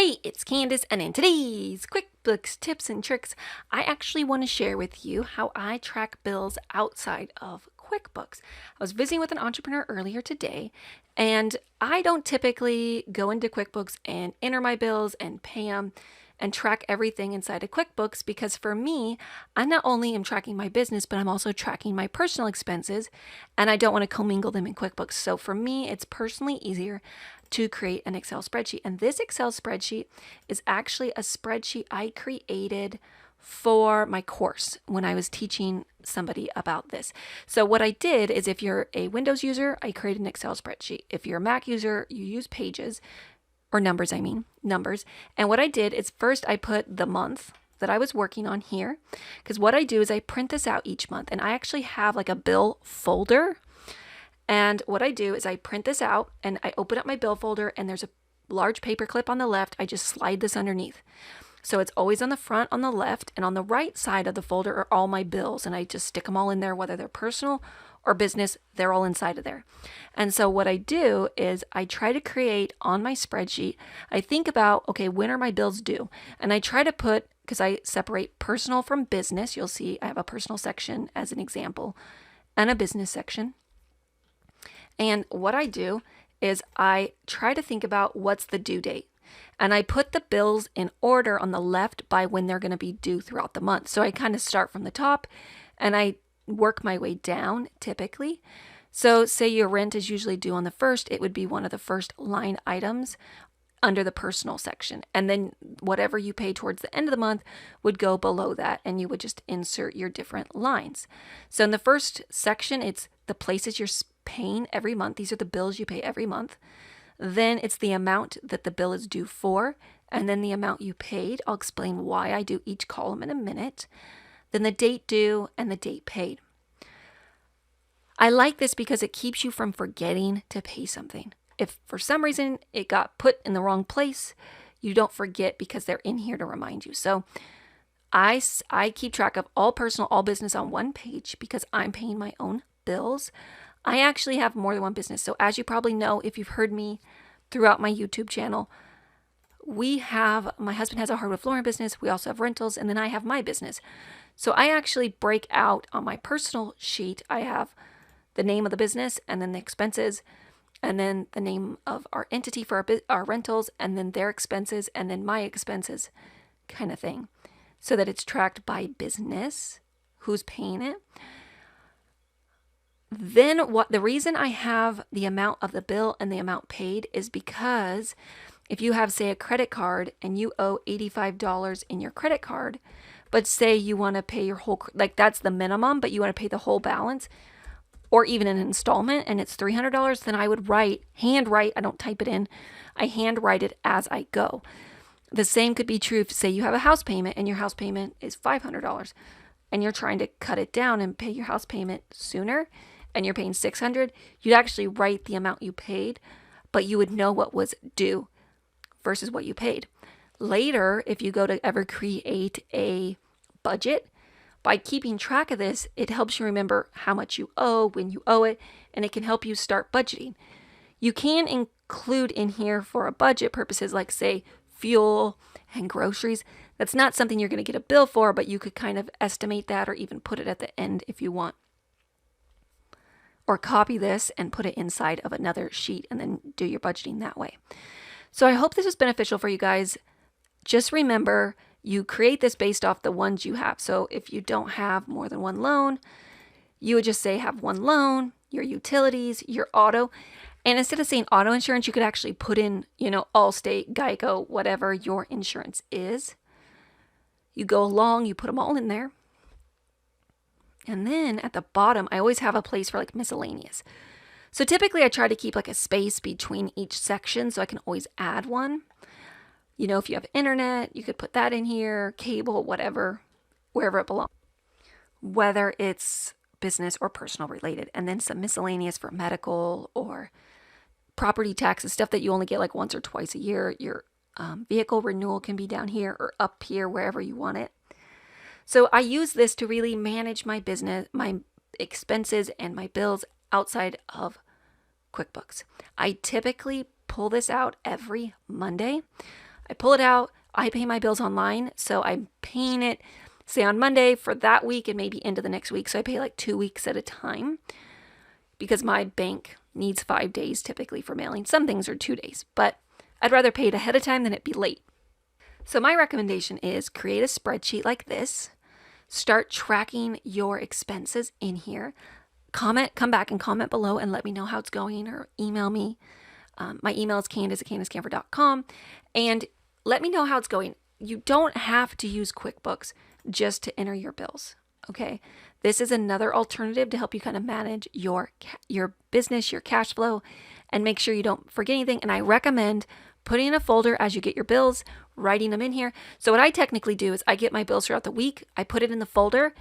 Hey, it's Candus, and in today's QuickBooks tips and tricks, I actually want to share with you how I track bills outside of QuickBooks. I was visiting with an entrepreneur earlier today, and I don't typically go into QuickBooks and enter my bills and pay them and track everything inside of QuickBooks because for me, I not only am tracking my business, but I'm also tracking my personal expenses, and I don't want to commingle them in QuickBooks. So for me, it's personally easier to create an Excel spreadsheet. And this Excel spreadsheet is actually a spreadsheet I created for my course when I was teaching somebody about this. So what I did is if you're a Windows user, I created an Excel spreadsheet. If you're a Mac user, you use Pages, or Numbers, Numbers. And what I did is first I put the month that I was working on here, because what I do is I print this out each month, and I actually have like a bill folder. And what I do is I print this out and I open up my bill folder, and there's a large paper clip on the left. I just slide this underneath. So it's always on the front on the left, and on the right side of the folder are all my bills, and I just stick them all in there, whether they're personal or business, they're all inside of there. And so what I do is I try to create on my spreadsheet, I think about, okay, when are my bills due? And I try to put, because I separate personal from business, you'll see I have a personal section as an example and a business section. And what I do is I try to think about what's the due date. And I put the bills in order on the left by when they're going to be due throughout the month. So I kind of start from the top and I work my way down typically. So say your rent is usually due on the 1st, it would be one of the first line items under the personal section. And then whatever you pay towards the end of the month would go below that, and you would just insert your different lines. So in the first section, it's the places you're paying every month. These are the bills you pay every month. Then it's the amount that the bill is due for, and then the amount you paid. I'll explain why I do each column in a minute. Then the date due and the date paid. I like this because it keeps you from forgetting to pay something. If for some reason it got put in the wrong place, you don't forget because they're in here to remind you. So I keep track of all personal, all business on one page because I'm paying my own bills. I actually have more than one business. So as you probably know, if you've heard me throughout my YouTube channel, my husband has a hardwood flooring business. We also have rentals, and then I have my business. So I actually break out on my personal sheet. I have the name of the business and then the expenses, and then the name of our entity for our rentals, and then their expenses, and then my expenses kind of thing, so that it's tracked by business, who's paying it. Then the reason I have the amount of the bill and the amount paid is because if you have, say, a credit card and you owe $85 in your credit card, but say you want to pay your whole, like that's the minimum, but you want to pay the whole balance, or even an installment, and it's $300, then I would hand write, I don't type it in, I hand write it as I go. The same could be true if, say, you have a house payment and your house payment is $500 and you're trying to cut it down and pay your house payment sooner and you're paying $600, you'd actually write the amount you paid, but you would know what was due versus what you paid. Later, if you go to ever create a budget, by keeping track of this, it helps you remember how much you owe, when you owe it, and it can help you start budgeting. You can include in here for a budget purposes, like say fuel and groceries. That's not something you're going to get a bill for, but you could kind of estimate that or even put it at the end if you want. Or copy this and put it inside of another sheet and then do your budgeting that way. So I hope this is beneficial for you guys. Just remember, you create this based off the ones you have. So if you don't have more than one loan, you would just say have one loan, your utilities, your auto. And instead of saying auto insurance, you could actually put in, Allstate, Geico, whatever your insurance is. You go along, you put them all in there. And then at the bottom, I always have a place for like miscellaneous. So typically I try to keep like a space between each section so I can always add one. If you have internet, you could put that in here, cable, whatever, wherever it belongs, whether it's business or personal related. And then some miscellaneous for medical or property taxes, stuff that you only get like once or twice a year. Your vehicle renewal can be down here or up here, wherever you want it. So I use this to really manage my business, my expenses, and my bills outside of QuickBooks. I typically pull this out every Monday. I pull it out. I pay my bills online. So I'm paying it, say on Monday for that week and maybe into the next week. So I pay like 2 weeks at a time because my bank needs 5 days typically for mailing. Some things are 2 days, but I'd rather pay it ahead of time than it be late. So my recommendation is create a spreadsheet like this. Start tracking your expenses in here. Come back and comment below and let me know how it's going, or email me. My email is Candus@CandusCampfer.com, and let me know how it's going. You don't have to use QuickBooks just to enter your bills, okay? This is another alternative to help you kind of manage your business, your cash flow, and make sure you don't forget anything. And I recommend putting in a folder as you get your bills, writing them in here. So what I technically do is I get my bills throughout the week, I put it in the folder,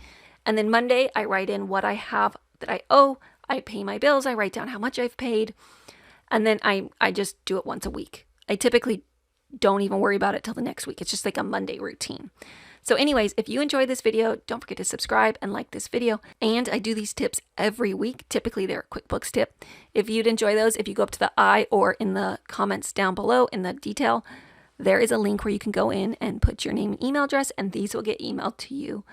and then Monday I write in what I have that I owe, I pay my bills, I write down how much I've paid, and then I just do it once a week. I typically don't even worry about it till the next week. It's just like a Monday routine. So anyways, if you enjoyed this video, don't forget to subscribe and like this video. And I do these tips every week. Typically they're a QuickBooks tip. If you'd enjoy those, if you go up to the I or in the comments down below in the detail, there is a link where you can go in and put your name and email address, and these will get emailed to you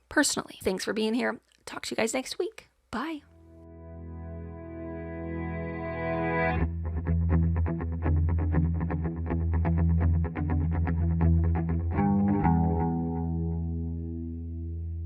personally. Thanks for being here. Talk to you guys next week. Bye.